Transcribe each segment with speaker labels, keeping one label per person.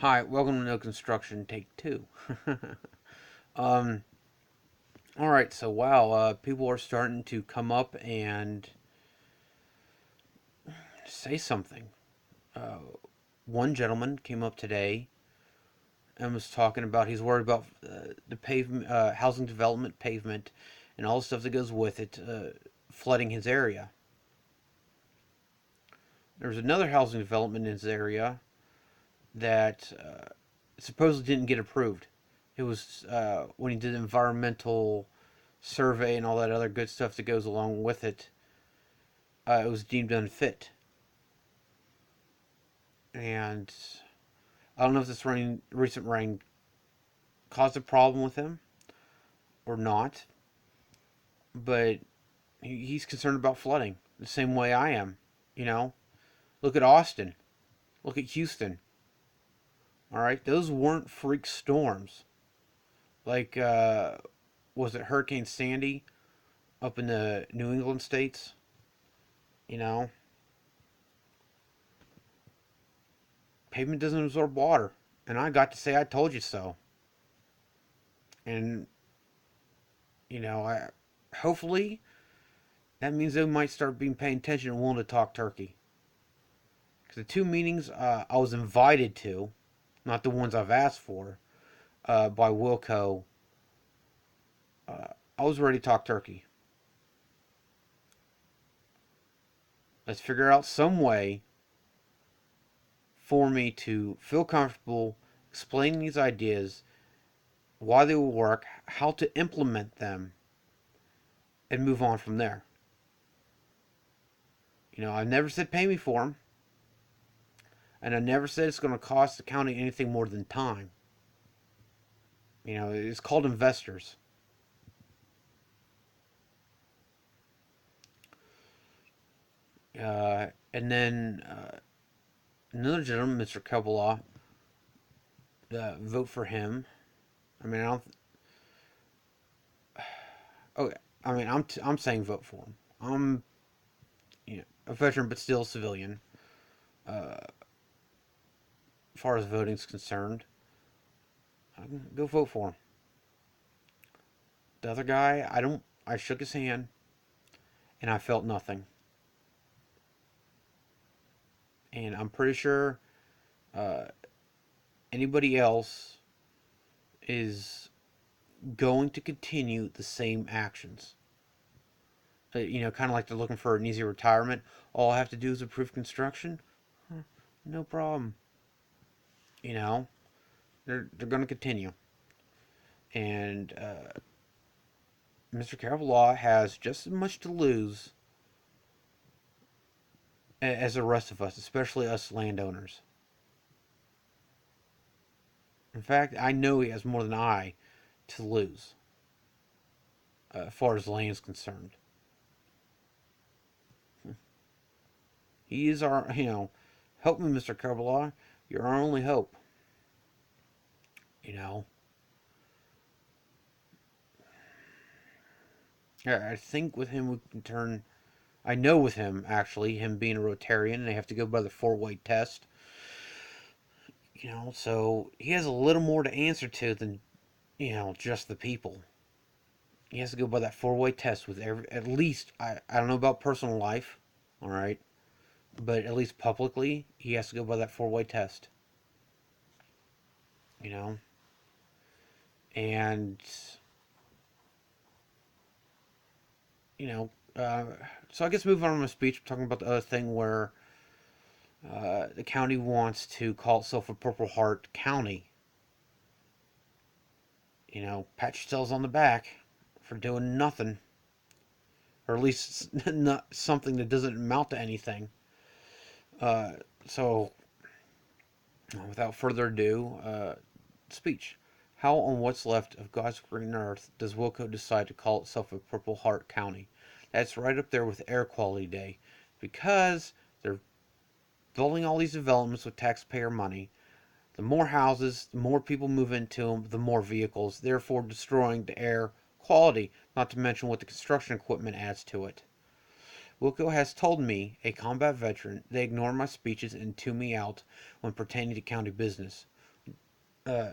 Speaker 1: Hi, welcome to No Construction Take Two. um, all right, so wow, people are starting to come up and say something. Uh, One gentleman came up today and was talking about he's worried about the pavement, housing development pavement, and all the stuff that goes with it, flooding his area. There's another housing development in his area that supposedly didn't get approved. It was when he did environmental survey and all that other good stuff that goes along with it, it was deemed unfit. And I don't know if this recent rain caused a problem with him or not, but he's concerned about flooding the same way I am. You know, look at Austin, look at Houston. All right, those weren't freak storms like was it Hurricane Sandy up in the New England states? You know, pavement doesn't absorb water, and I got to say I told you so. And I hopefully that means they might start being paying attention and willing to talk turkey. Because the two meetings I was invited to, not the ones I've asked for, by Wilco, I was ready to talk turkey. Let's figure out some way for me to feel comfortable explaining these ideas, why they will work, how to implement them, and move on from there. I never said pay me for them, and I never said it's going to cost the county anything more than time. It's called investors. And then another gentleman, Mr. Kabbalah, vote for him. I mean, I don't. Okay, I mean, I'm saying vote for him. I'm a veteran, but still a civilian. As far as voting's concerned, go vote for him. The other guy, I don't. I shook his hand, and I felt nothing. And I'm pretty sure uh, anybody else is going to continue the same actions. Kind of like they're looking for an easy retirement. All I have to do is approve construction. No problem. You know, they're going to continue. And Mr. Caravala has just as much to lose as the rest of us, especially us landowners. In fact, I know he has more than I to lose as far as land is concerned. He is our, help me, Mr. Caravala. You're our only hope. You know, I think with him we can turn. I know with him actually, him being a Rotarian, they have to go by the four-way test. So he has a little more to answer to than just the people. He has to go by that four-way test with at least I don't know about personal life, all right, but at least publicly he has to go by that four-way test. You know, and you know, so I guess moving on from my speech, I'm talking about the other thing where the county wants to call itself a Purple Heart County. Pat yourselves on the back for doing nothing, or at least not something that doesn't amount to anything. Uh, so, without further ado, speech. How on what's left of God's green earth does Wilco decide to call itself a Purple Heart County? That's right up there with Air Quality Day, because they're building all these developments with taxpayer money. The more houses, the more people move into them, the more vehicles, therefore destroying the air quality, not to mention what the construction equipment adds to it. Wilco has told me, a combat veteran, they ignore my speeches and tune me out when pertaining to county business. Uh,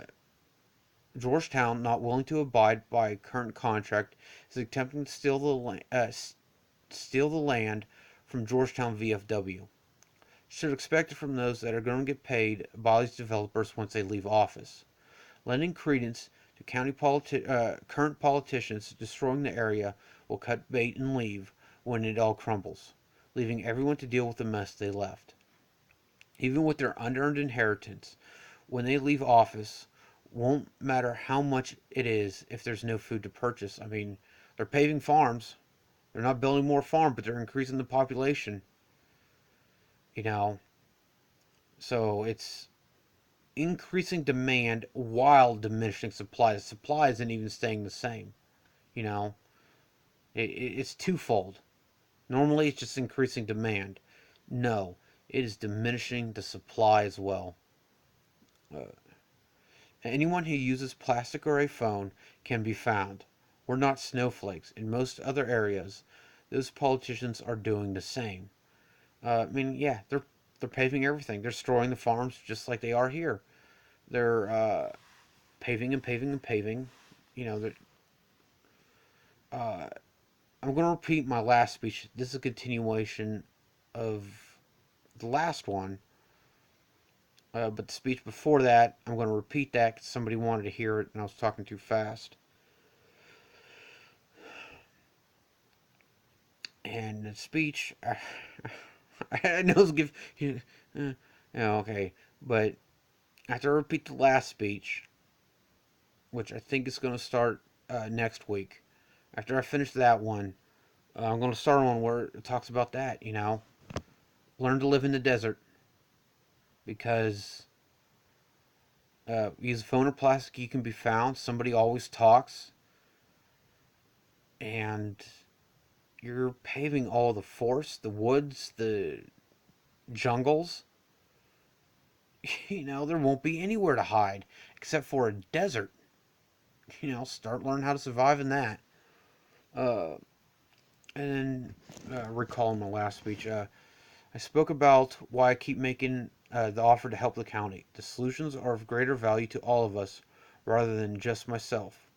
Speaker 1: Georgetown, not willing to abide by current contract, is attempting to steal the land from Georgetown VFW. Should expect it from those that are going to get paid by these developers once they leave office. Lending credence to current politicians destroying the area will cut bait and leave when it all crumbles, leaving everyone to deal with the mess they left. Even with their unearned inheritance, when they leave office, won't matter how much it is if there's no food to purchase. I mean, they're paving farms. They're not building more farms, but they're increasing the population. You know, so it's increasing demand while diminishing supply. The supply isn't even staying the same. You know, it's twofold. Normally, it's just increasing demand. No, it is diminishing the supply as well. Uh, Anyone who uses plastic or a phone can be found. We're not snowflakes. In most other areas, those politicians are doing the same. I mean, yeah, they're paving everything. They're destroying the farms just like they are here. They're paving and paving and paving. You know, uh, I'm going to repeat my last speech. This is a continuation of the last one. But the speech before that, I'm going to repeat that because somebody wanted to hear it and I was talking too fast. And the speech, I know it's give, yeah, okay, but I have to repeat the last speech, which I think is going to start next week. After I finish that one, I'm going to start one where it talks about that, learn to live in the desert because use a phone or plastic, you can be found. Somebody always talks, and you're paving all the forests, the woods, the jungles. There won't be anywhere to hide except for a desert. Start learning how to survive in that. Uh, and then, recalling my last speech, I spoke about why I keep making the offer to help the county. The solutions are of greater value to all of us rather than just myself.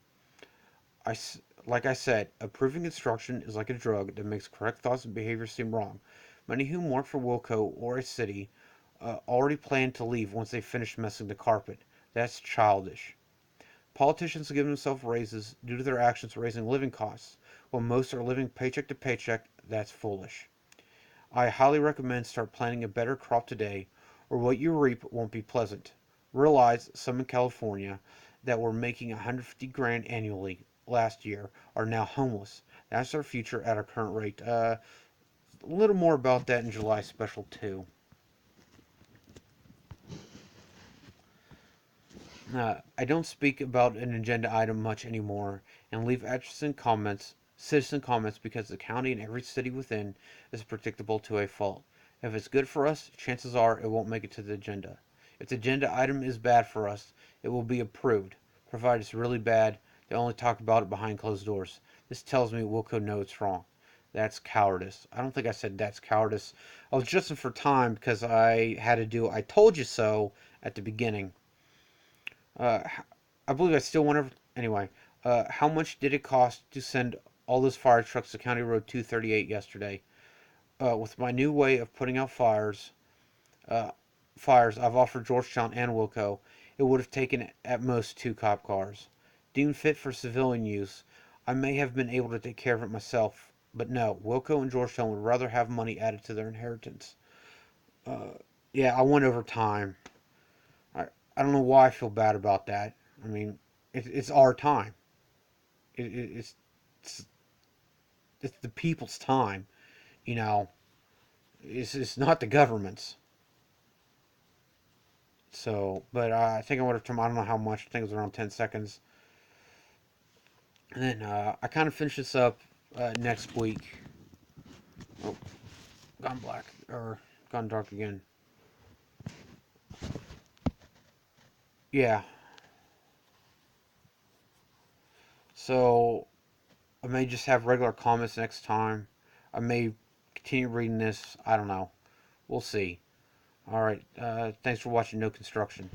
Speaker 1: Like I said, approving construction is like a drug that makes correct thoughts and behavior seem wrong. Many who work for Wilco or a city already plan to leave once they finish messing the carpet. That's childish. Politicians give themselves raises due to their actions raising living costs, while most are living paycheck to paycheck. That's foolish. I highly recommend start planting a better crop today, or what you reap won't be pleasant. Realize some in California that were making 150 grand annually last year are now homeless. That's our future at our current rate. A little more about that in July special too. I don't speak about an agenda item much anymore and leave citizen comments because the county and every city within is predictable to a fault. If it's good for us, chances are it won't make it to the agenda. If the agenda item is bad for us, it will be approved. Provided it's really bad, they only talk about it behind closed doors. This tells me Wilco knows it's wrong. That's cowardice. I don't think I said that's cowardice. I was adjusting for time because I had to do I told you so at the beginning. Uh, I believe I still want to. Anyway, how much did it cost to send all those fire trucks to County Road 238 yesterday? With my new way of putting out uh, fires I've offered Georgetown and Wilco, it would have taken at most 2 cop cars. Deemed fit for civilian use, I may have been able to take care of it myself, but no, Wilco and Georgetown would rather have money added to their inheritance. Uh, yeah, I went over time. I, I don't know why I feel bad about that. I mean, it's our time. It's it's the people's time. You know, it's not the government's. So, but I think I would have. I don't know how much. I think it was around 10 seconds. And then I kind of finish this up next week. Oh, gone black or gone dark again. Yeah. So I may just have regular comments next time. I may continue reading this. I don't know. We'll see. All right. Thanks for watching No Construction.